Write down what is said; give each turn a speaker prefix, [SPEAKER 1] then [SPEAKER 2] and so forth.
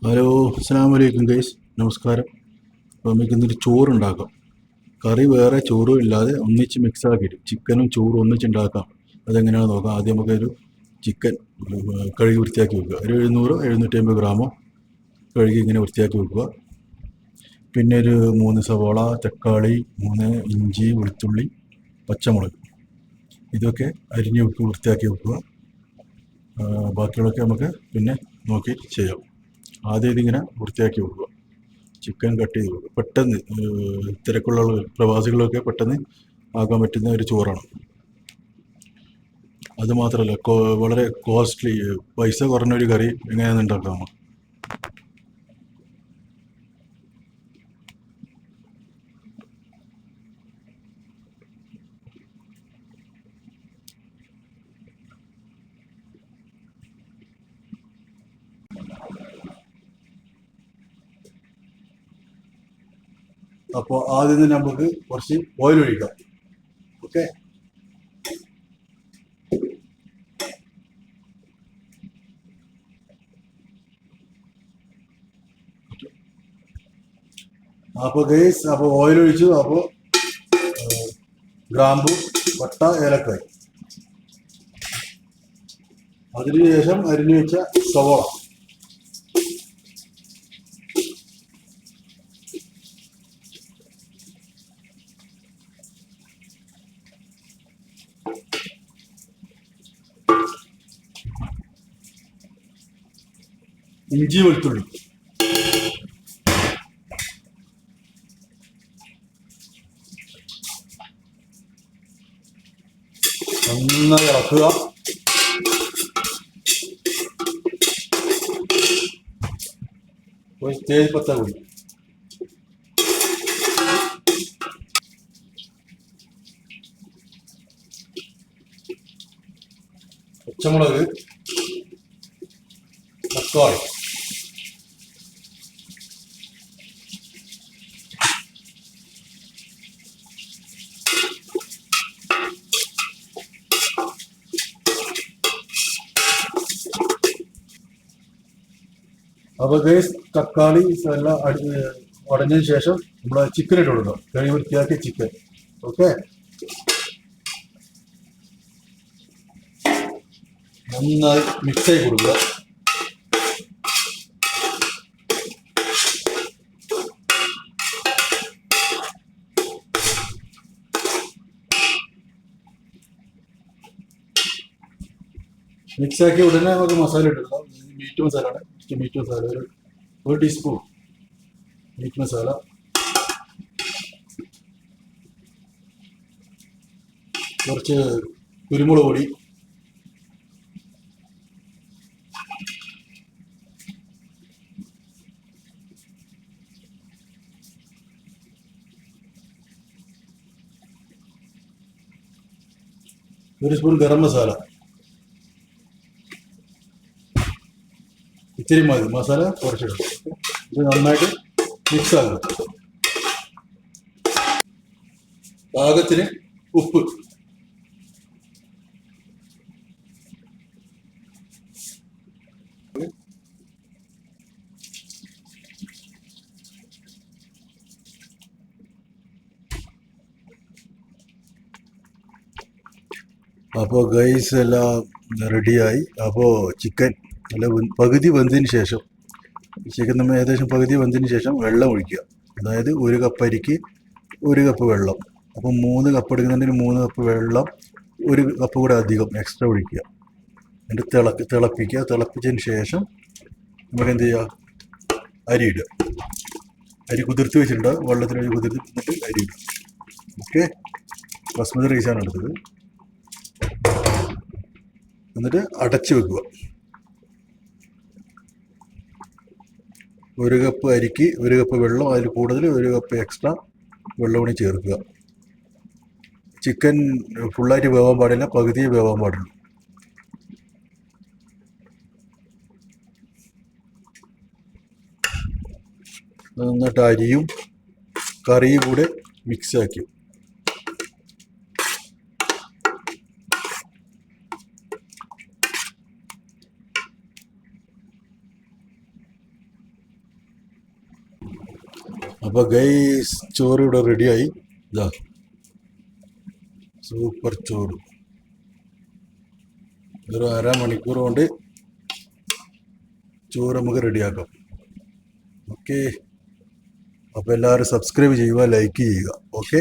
[SPEAKER 1] Hello, അസ്സലാമു അലൈക്കും guys. നമസ്കാരം. അപ്പോൾ നമുക്ക് ഇന്നൊരു ചോറുണ്ടാക്കാം. കറി വേറെ ചോറും ഇല്ലാതെ ഒന്നിച്ച് മിക്സ് ആക്കിയിട്ട് ചിക്കനും ചോറും ഒന്നിച്ചുണ്ടാക്കാം. അതെങ്ങനെയാണെന്ന് നോക്കാം. ആദ്യം നമുക്കൊരു ചിക്കൻ കഴുകി വൃത്തിയാക്കി വെക്കുക. ഒരു 700-750 ഗ്രാമോ കഴുകി ഇങ്ങനെ വൃത്തിയാക്കി വെക്കുക. പിന്നെ ഒരു 3 സവാള, തക്കാളി, 3 ഇഞ്ചി, വെളുത്തുള്ളി, പച്ചമുളക്, ഇതൊക്കെ അരിഞ്ഞ് വെക്കുക, വൃത്തിയാക്കി വെക്കുക. ബാക്കിയുള്ളതൊക്കെ നമുക്ക് പിന്നെ നോക്കി ചെയ്യാം. ആദ്യം ഇതിങ്ങനെ വൃത്തിയാക്കി വെക്കുക. ചിക്കൻ കട്ട് ചെയ്ത് വെക്കുക. പെട്ടെന്ന് തിരക്കുള്ള പ്രവാസികളൊക്കെ പെട്ടെന്ന് ആക്കാൻ പറ്റുന്ന ഒരു ചോറാണ്. അതുമാത്രമല്ല, വളരെ കോസ്റ്റ്ലി, പൈസ കുറഞ്ഞൊരു കറി എങ്ങനെയാണ് ഉണ്ടാക്കാമോ. അപ്പോൾ ആദ്യം തന്നെ നമുക്ക് കുറച്ച് ഓയിൽ ഒഴിക്കാം. ഓക്കെ, അപ്പോൾ ഗൈസ്, അപ്പോൾ ഓയിൽ ഒഴിച്ചു. അപ്പോൾ ഗ്രാമ്പു, പട്ട, ഏലക്കായ്, അതിനുശേഷം അരിഞ്ഞു വെച്ച സവോള, ഇഞ്ചി, വെളുത്തുള്ളി, നന്നായി ഇളക്കുക. ഒരു തേയിൽപ്പത്ത കൂടി, പച്ചമുളക്, തക്കാളി, അപ്പോൾ ഗൈസ്, തക്കാളി എല്ലാം ഉടഞ്ഞതിന് ശേഷം നമ്മൾ ചിക്കൻ ഇട്ട് കൊടുക്കാം. കഴുകി വൃത്തിയാക്കിയ ചിക്കൻ. ഓക്കെ, നന്നായി മിക്സ് ആയി കൊടുക്കുക. മിക്സ് ആക്കി ഉടനെ നമുക്ക് മസാല ഇട്ടിടാം. മീറ്റ് മസാല ആണ്. മീറ്റ് മസാല ഒരു ടീസ്പൂൺ മീറ്റ് മസാല, കുറച്ച് കുരുമുളക് പൊടി, ഒരു സ്പൂൺ ഗരം മസാല, ഇത്തിരി മതി, മസാല കുറച്ചിടും. ഇത് നന്നായിട്ട് മിക്സ് ആക്കുക. പാകത്തിന് ഉപ്പ്, അപ്പോൾ ഗൈസ് എല്ലാം റെഡിയായി. അപ്പോൾ ചിക്കൻ നല്ല പകുതി വെന്തതിന് ശേഷം, ചിക്കൻ നമ്മൾ ഏകദേശം പകുതി വെന്തതിന് ശേഷം വെള്ളം ഒഴിക്കുക. അതായത് 1 കപ്പ് അരിക്ക് 1 കപ്പ് വെള്ളം. അപ്പം 3 കപ്പ് എടുക്കുന്നുണ്ടെങ്കിൽ 3 കപ്പ് വെള്ളം, 1 കപ്പ് കൂടെ അധികം എക്സ്ട്രാ ഒഴിക്കുക. എന്നിട്ട് തിളപ്പിക്കുക. തിളപ്പിച്ചതിന് ശേഷം നമുക്ക് എന്ത് ചെയ്യുക, അരി ഇടുക. അരി കുതിർത്ത് വെച്ചിട്ടുണ്ട്, വെള്ളത്തിൽ കുതിർത്ത് എന്നിട്ട് അരി ഇടുക. ഓക്കെ, ബസ്മതി റൈസാണ് എടുത്തത്. എന്നിട്ട് അടച്ചു വെക്കുക. 1 കപ്പ് അരിക്ക് 1 കപ്പ് വെള്ളം, അതിൽ കൂടുതൽ 1 കപ്പ് എക്സ്ട്രാ വെള്ളം കൂടി ചേർക്കുക. ചിക്കൻ ഫുള്ളായിട്ട് വേവാൻ പാടില്ല, പകുതിയെ വേവാൻ പാടുള്ളൂ. എന്നിട്ട് അരിയും കറിയും കൂടെ മിക്സ് ആക്കി. അപ്പോൾ ഗൈസ് ചോറ് ഇവിടെ റെഡിയായി. ഇതാ സൂപ്പർ ചോറ്. ഒരു അരമണിക്കൂർ കൊണ്ട് ചോറ് നമുക്ക് റെഡിയാക്കാം. ഓക്കെ, അപ്പോൾ എല്ലാവരും സബ്സ്ക്രൈബ് ചെയ്യുക, ലൈക്ക് ചെയ്യുക. ഓക്കെ.